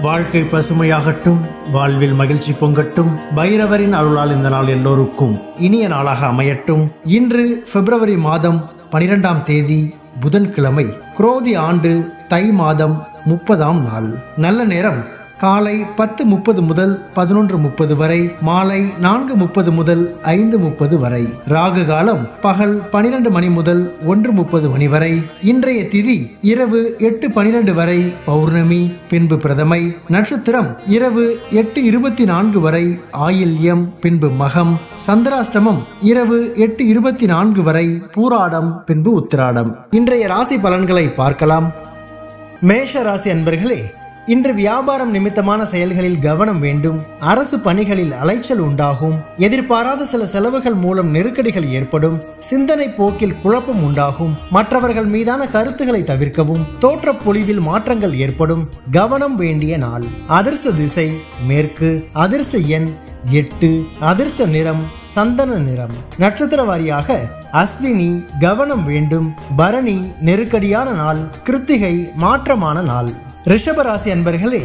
வாழ்க்கை பசுமையாகட்டும், வாழ்வில் மகிழ்ச்சி பொங்கட்டும். பைரவரின் அருளால் இந்த நாள் எல்லோருக்கும் இனிய நாளாக அமையட்டும். இன்று பிப்ரவரி மாதம் 12ஆம் தேதி புதன்கிழமை, குரோதி ஆண்டு தை மாதம் 30ஆம் நாள். நல்ல நேரம் காலை 10:30 முதல் 11:30 வரை, மாலை 4:30 முதல் 5:30 வரை. ராகு காலம் பகல் 12 மணி முதல் 1:30 மணி வரை. இன்றைய திதி இரவு 8:12 வரை பௌர்ணமி, பின்பு பிரதமை. நட்சத்திரம் இரவு 8:24 வரை ஆயில்யம், பின்பு மகம். சந்திராஷ்டமம் இரவு 8:24 வரை பூராடம், பின்பு உத்திராடம். இன்றைய ராசி பலன்களை பார்க்கலாம். மேஷ ராசி அன்பர்களே, இன்று வியாபாரம் நிமித்தமான செயல்களில் கவனம் வேண்டும். அரசு பணிகளில் அலைச்சல் உண்டாகும். எதிர்பாராத சில செலவுகள் மூலம் நெருக்கடிகள் ஏற்படும். சிந்தனை போக்கில் குழப்பம் உண்டாகும். மற்றவர்கள் மீதான கருத்துக்களை தவிர்க்கவும். தோற்ற பொலிவில் மாற்றங்கள் ஏற்படும். கவனம் வேண்டிய நாள். அதிர்ஷ்ட திசை மேற்கு. அதிர்ஷ்ட எண் 8. அதிர்ஷ்ட நிறம் சந்தன நிறம். நட்சத்திர வாரியாக அஸ்வினி கவனம் வேண்டும். பரணி நெருக்கடியான நாள். கிருத்திகை மாற்றமான நாள். ரிஷபராசி அன்பர்களே,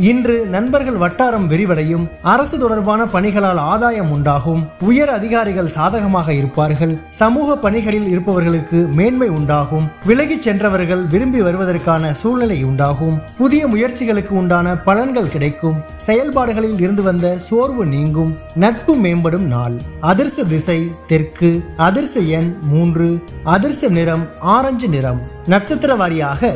இன்று நண்பர்கள் வட்டாரம் விரிவடையும். அரசு தொடர்பான பணிகளால் ஆதாயம் உண்டாகும். உயர் அதிகாரிகள் சாதகமாக இருப்பார்கள். சமூக பணிகளில் இருப்பவர்களுக்கு மேன்மை உண்டாகும். விலகிச் சென்றவர்கள் விரும்பி வருவதற்கான சூழ்நிலை உண்டாகும். புதிய முயற்சிகளுக்கு உண்டான பலன்கள் கிடைக்கும். செயல்பாடுகளில் இருந்து வந்த சோர்வு நீங்கும். நட்பு மேம்படும் நாள். அதிர்ஷ்ட திசை தெற்கு. அதிர்ஷ்ட எண் 3. அதிர்ஷ்ட நிறம் ஆரஞ்சு நிறம். நட்சத்திர வாரியாக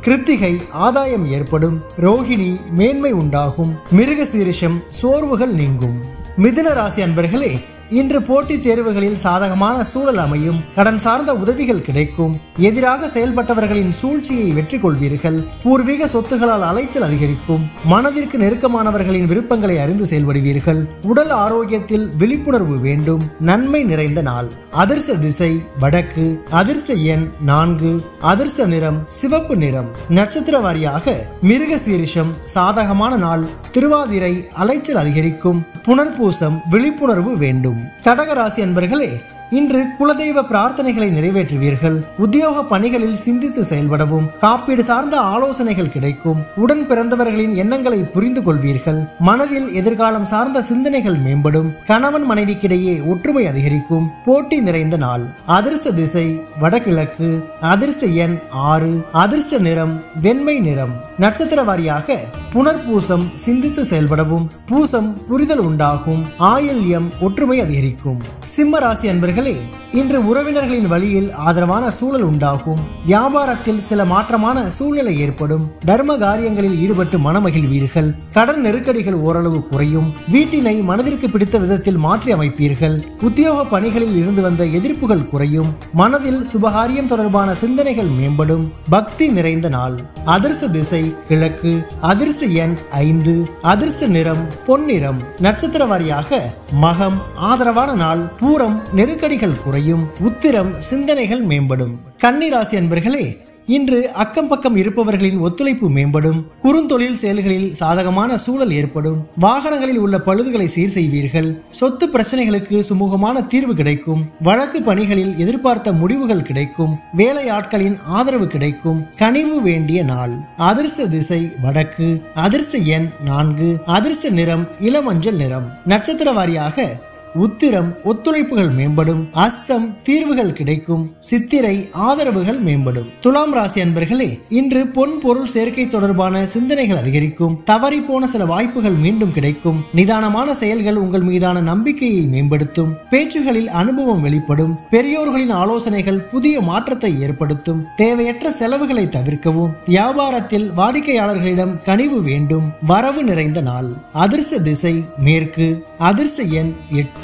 கிருத்திகை ஆதாயம் ஏற்படும். ரோஹிணி மேன்மை உண்டாகும். மிருகசீரிஷம் சோர்வுகள் நீங்கும். மிதுன ராசி அன்பர்களே, இன்று போட்டித் தேர்வுகளில் சாதகமான சூழல் அமையும். கடன் சார்ந்த உதவிகள் கிடைக்கும். எதிராக செயல்பட்டவர்களின் சூழ்ச்சியை வெற்றி கொள்வீர்கள். பூர்வீக சொத்துகளால் அலைச்சல் அதிகரிக்கும். மனதிற்கு நெருக்கமானவர்களின் விருப்பங்களை அறிந்து செயல்படுவீர்கள். உடல் ஆரோக்கியத்தில் விழிப்புணர்வு வேண்டும். நன்மை நிறைந்த நாள். அதிர்ஷ்ட திசை வடக்கு. அதிர்ஷ்ட எண் 4. அதிர்ஷ்ட நிறம் சிவப்பு நிறம். நட்சத்திர வாரியாக மிருகசீரிஷம் சாதகமான நாள். திருவாதிரை அலைச்சல் அதிகரிக்கும். புனர்பூசம் விழிப்புணர்வு வேண்டும். கடகராசி அன்பர்களே, இன்று குலதெய்வ பிரார்த்தனைகளை நிறைவேற்றுவீர்கள். உத்தியோக பணிகளில் சிந்தித்து செயல்படவும். காப்பீடு சார்ந்த ஆலோசனைகள் கிடைக்கும். உடன் பிறந்தவர்களின் எண்ணங்களை புரிந்து கொள்வீர்கள். மனதில் எதிர்காலம் சார்ந்த சிந்தனைகள் மேம்படும். கணவன் மனைவிக்கிடையே ஒற்றுமை அதிகரிக்கும். போட்டி நிறைந்த நாள். அதிர்ஷ்ட திசை வடகிழக்கு. அதிர்ஷ்ட எண் 6. அதிர்ஷ்ட நிறம் வெண்மை நிறம். நட்சத்திர வாரியாக புனர்பூசம் சிந்தித்து செயல்படவும். பூசம் புரிதல் உண்டாகும். ஆயில்யம் ஒற்றுமை அதிகரிக்கும். சிம்ம ராசி அன்பர்கள், இன்று உறவினர்களின் வழியில் ஆதரவான சூழல் உண்டாகும். வியாபாரத்தில் சில மாற்றமான சூழ்நிலை ஏற்படும். தர்ம காரியங்களில் ஈடுபட்டு மனமகிழ்வீர்கள். கடன் நெருக்கடிகள் ஓரளவு குறையும். வீட்டினை மனதிற்கு பிடித்த விதத்தில் மாற்றி அமைப்பீர்கள். உத்தியோக பணிகளில் இருந்து வந்த எதிர்ப்புகள் குறையும். மனதில் சுபகாரியம் தொடர்பான சிந்தனைகள் மேம்படும். பக்தி நிறைந்த நாள். அதிர்ஷ்ட திசை கிழக்கு. அதிர்ஷ்ட எண் 5. அதிர்ஷ்ட நிறம் பொன்னிறம். நட்சத்திர வாரியாக மகம் ஆதரவான நாள். பூரம் நெருக்கடிகள் குறையும். உத்திரம் சிந்தனைகள் மேம்படும். கன்னிராசி அன்பர்களே, இன்று அக்கம் பக்கம் இருப்பவர்களின் ஒத்துழைப்பு மேம்படும். குறுந்தொழில் செயல்களில் சாதகமான சூழல் ஏற்படும். வாகனங்களில் உள்ள பழுதுகளை சீர் செய்வீர்கள். சொத்து பிரச்சனைகளுக்கு சுமூகமான தீர்வு கிடைக்கும். வழக்கு பணிகளில் எதிர்பார்த்த முடிவுகள் கிடைக்கும். வேலை ஆட்களின் ஆதரவு கிடைக்கும். கனிவு வேண்டிய நாள். அதிர்ஷ்ட திசை வடக்கு. அதிர்ஷ்ட எண் 4. அதிர்ஷ்ட நிறம் இளமஞ்சள் நிறம். நட்சத்திர வாரியாக உத்திரம் ஒத்துழைப்புகள் மேம்படும். அஸ்தம் தீர்வுகள் கிடைக்கும். சித்திரை ஆதரவுகள் மேம்படும். துலாம் ராசி அன்பர்களே, இன்று பொன் பொருள் சேர்க்கை தொடர்பான சிந்தனைகள் அதிகரிக்கும். தவறி போன சில வாய்ப்புகள் மீண்டும் கிடைக்கும். நிதானமான செயல்கள் உங்கள் மீதான நம்பிக்கையை மேம்படுத்தும். பேச்சுகளில் அனுபவம் வெளிப்படும். பெரியோர்களின் ஆலோசனைகள் புதிய மாற்றத்தை ஏற்படுத்தும். தேவையற்ற செலவுகளை தவிர்க்கவும். வியாபாரத்தில் வாடிக்கையாளர்களிடம் கனிவு வேண்டும். வரவு நிறைந்த நாள். அதிர்ஷ்ட திசை மேற்கு. அதிர்ஷ்ட எண் 8.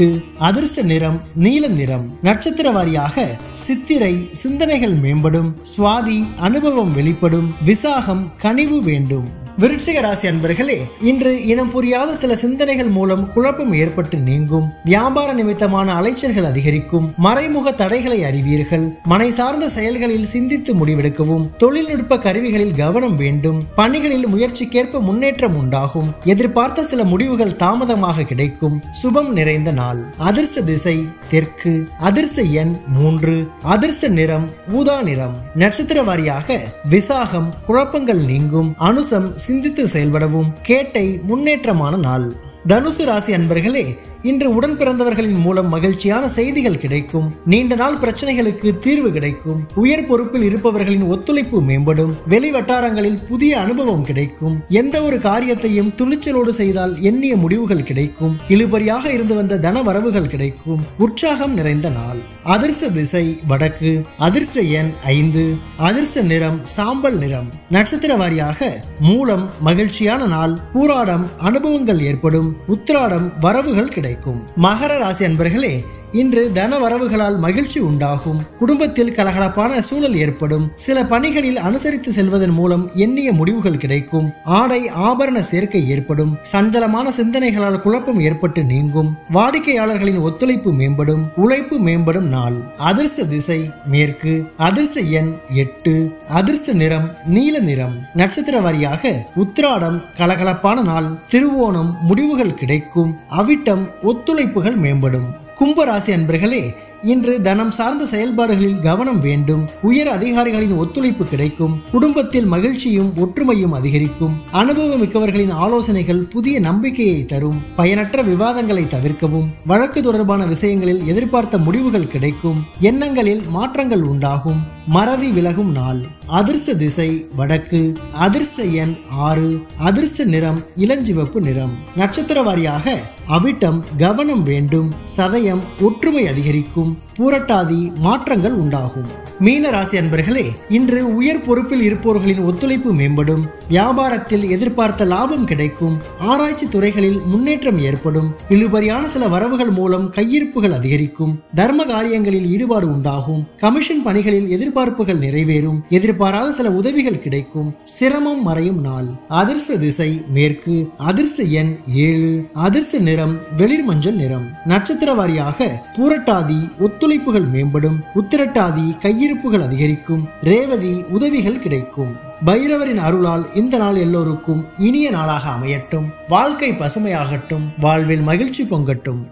அதிர்ஷ்ட நிறம் நீல நிறம். நட்சத்திர வாரியாக சித்திரை சிந்தனைகள் மேம்படும். சுவாதி அனுபவம் வெளிப்படும். விசாகம் கனிவு வேண்டும். விருச்சிக ராசி அன்பர்களே, இன்று இனம் புரியாத சில சிந்தனைகள் மூலம் குழப்பம் ஏற்பட்டு நீங்கும். வியாபார நிமித்தமான அலைச்சல்கள் அதிகரிக்கும். மறைமுக தடைகளை அறிவீர்கள். மனை சார்ந்த செயல்களில் சிந்தித்து முடிவெடுக்கவும். தொழில்நுட்ப கருவிகளில் கவனம் வேண்டும். பணிகளில் முயற்சிக்கேற்ப முன்னேற்றம் உண்டாகும். எதிர்பார்த்த சில முடிவுகள் தாமதமாக கிடைக்கும். சுபம் நிறைந்த நாள். அதிர்ஷ்ட திசை தெற்கு. அதிர்ஷ்ட எண் 3. அதிர்ஷ்ட நிறம் ஊதா நிறம். நட்சத்திர வாரியாக விசாகம் குழப்பங்கள் நீங்கும். அனுசம் சிந்தித்து செயல்படவும் கேட்டை முன்னேற்றமான நாள். தனுசு ராசி அன்பர்களே, இன்று உடன் பிறந்தவர்களின் மூலம் மகிழ்ச்சியான செய்திகள் கிடைக்கும். நீண்ட நாள் பிரச்சனைகளுக்கு தீர்வு கிடைக்கும். உயர் பொறுப்பில் இருப்பவர்களின் ஒத்துழைப்பு மேம்படும். வெளி வட்டாரங்களில் புதிய அனுபவம் கிடைக்கும். எந்த ஒரு காரியத்தையும் துணிச்சலோடு செய்தால் எண்ணிய முடிவுகள் கிடைக்கும். இழுபறியாக இருந்து வந்த தன வரவுகள் கிடைக்கும். உற்சாகம் நிறைந்த நாள். அதிர்ஷ்ட திசை வடக்கு. அதிர்ஷ்ட எண் 5. அதிர்ஷ்ட நிறம் சாம்பல் நிறம். நட்சத்திர வாரியாக மூலம் மகிழ்ச்சியான நாள். பூராடம் அனுபவங்கள் ஏற்படும். உத்திராடம் வரவுகள் கிடைக்கும். மகர ராசி அன்பர்களே, இன்று தன வரவுகளால் மகிழ்ச்சி உண்டாகும். குடும்பத்தில் கலகலப்பான சூழல் ஏற்படும். சில பணிகளில் அனுசரித்து செல்வதன் மூலம் எண்ணிய முடிவுகள் கிடைக்கும். ஆடை ஆபரண சேர்க்கை ஏற்படும். சஞ்சலமான சிந்தனைகளால் குழப்பம் ஏற்பட்டு நீங்கும். வாடிக்கையாளர்களின் ஒத்துழைப்பு மேம்படும். உழைப்பு மேம்படும் நாள். அதிர்ஷ்ட திசை மேற்கு. அதிர்ஷ்ட எண் 8. அதிர்ஷ்ட நிறம் நீல நிறம். நட்சத்திர வாரியாக உத்திராடம் கலகலப்பான நாள். திருவோணம் முடிவுகள் கிடைக்கும். அவிட்டம் ஒத்துழைப்புகள் மேம்படும். கும்பராசி அன்பர்களே, இன்று தனம் சார்ந்த செயல்பாடுகளில் கவனம் வேண்டும். உயர் அதிகாரிகளின் ஒத்துழைப்பு கிடைக்கும். குடும்பத்தில் மகிழ்ச்சியும் ஒற்றுமையும் அதிகரிக்கும். அனுபவம் மிக்கவர்களின் ஆலோசனைகள் புதிய நம்பிக்கையை தரும். பயனற்ற விவாதங்களை தவிர்க்கவும். வழக்கு தொடர்பான விஷயங்களில் எதிர்பார்த்த முடிவுகள் கிடைக்கும். எண்ணங்களில் மாற்றங்கள் உண்டாகும். மறதி விலகும் நாள். அதிர்ஷ்ட திசை வடக்கு. அதிர்ஷ்ட எண் 6. அதிர்ஷ்ட நிறம் இளஞ்சிவப்பு நிறம். நட்சத்திர வாரியாக அவிட்டம் கவனம் வேண்டும். சதயம் ஒற்றுமை அதிகரிக்கும். பூரட்டாதி மாற்றங்கள் உண்டாகும். மீன ராசி அன்பர்களே, இன்று உயர் பொறுப்பில் இருப்பவர்களின் ஒத்துழைப்பு மேம்படும். வியாபாரத்தில் எதிர்பார்த்த லாபம் கிடைக்கும். ஆராய்ச்சி துறைகளில் முன்னேற்றம் ஏற்படும். இழுபறியான சில வரவுகள் மூலம் கையிருப்புகள் அதிகரிக்கும். தர்ம காரியங்களில் ஈடுபாடு உண்டாகும். கமிஷன் பணிகளில் எதிர்பார்ப்புகள் நிறைவேறும். எதிர்பாராத சில உதவிகள் கிடைக்கும். சிரமம் மறையும் நாள். அதிர்ஷ்ட திசை மேற்கு. அதிர்ஷ்ட எண் 7. அதிர்ஷ்ட நிறம் வெளிர் மஞ்சள் நிறம். நட்சத்திர வாரியாக பூரட்டாதி ஒத்துழைப்புகள் மேம்படும். உத்திரட்டாதி கையிருப்புகள் அதிகரிக்கும். ரேவதி உதவிகள் கிடைக்கும். பைரவரின் அருளால் இந்த நாள் எல்லோருக்கும் இனிய நாளாக அமையட்டும். வாழ்க்கை பசுமையாகட்டும். வாழ்வில் மகிழ்ச்சி பொங்கட்டும்.